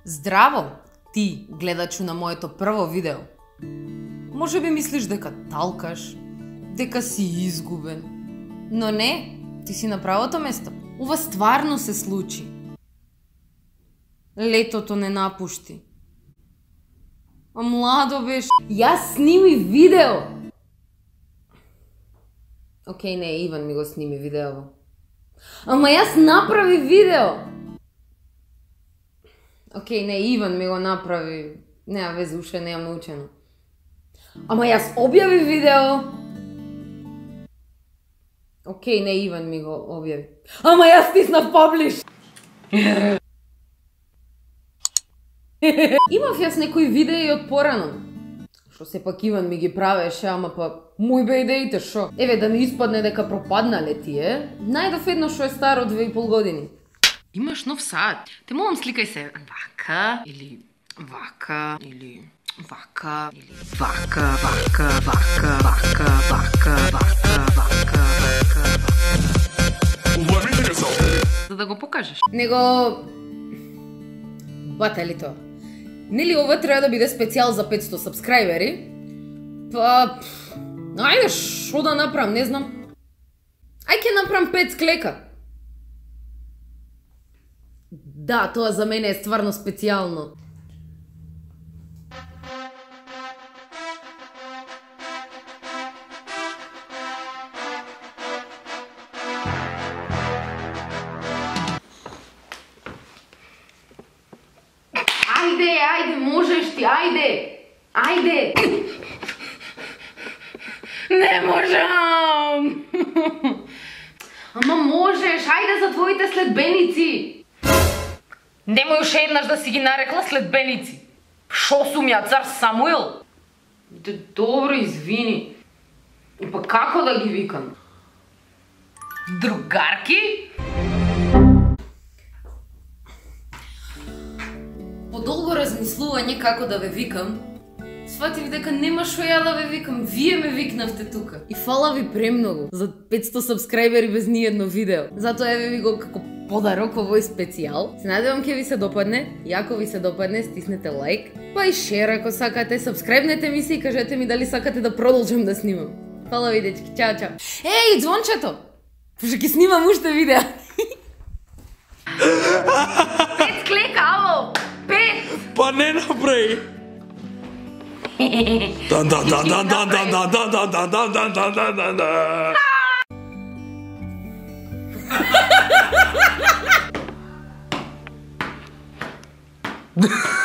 Здраво, ти, гледачу на моето прво видео. Може би мислиш дека талкаш, дека си изгубен. Но не, ти си на правото место. Ова стварно се случи. Летото не напушти. А младо беше. Јас сними видео. Океј, не, Иван ми го сними видео. Ама јас направи видео. Океј, не, Иван ми го направи. Нема везе, уште неам научено. Ама јас објави видео. Океј, не, Иван ми го објави. Ама јас стиснав паблиш. Имав јас некои видеи од порано. Што сепак Иван ми ги правеше, ама па мој бе идеите, шо? Еве, да ми испадне дека пропаднале тие, најдов едно што е старо 2,5 години. Имаш нов саат. Те молам, сликај се вака, или вака, или вака, или вака, вака, вака, вака, вака, вака, вака, вака. За да го покажеш. Него... Бата ли тоа? Нели ова треба да биде специјал за 500 сабскрајбери? Па... Ајде, шо да направам, не знам. Ај ке направам 5 склека. Да, тоа за мене е стварно специјално. Ајде, ајде, можеш ти, ајде! Ајде! Не можам! Ама можеш, ајде за твоите следбеници! Немој уште еднаш да си ги нарекла следбеници. Шо сум ја, цар Самуил? Добро, извини. Па како да ги викам? Другарки? По долго размислување како да ве викам, сватив дека нема шо ја да ве викам, вие ме викнавте тука. И фала ви премногу за 500 сабскрајбери без ниедно видео. Затоа еве ви го како подарок овој специјал. Се надевам ќе ви се допадне. И ако ви се допадне, стиснете лайк, па и шер ако сакате, сабскрајбнете ми се и кажете ми дали сакате да продолжам да снимам. Фала ви, дечки, чао, чао. Еј, звончето! Пошто ќе снимам уште видео. 5 клека, ало! 5! Па не направи! Дан дан дан дан дан дан дан дан дан дан дан дан дан дан дан. Ha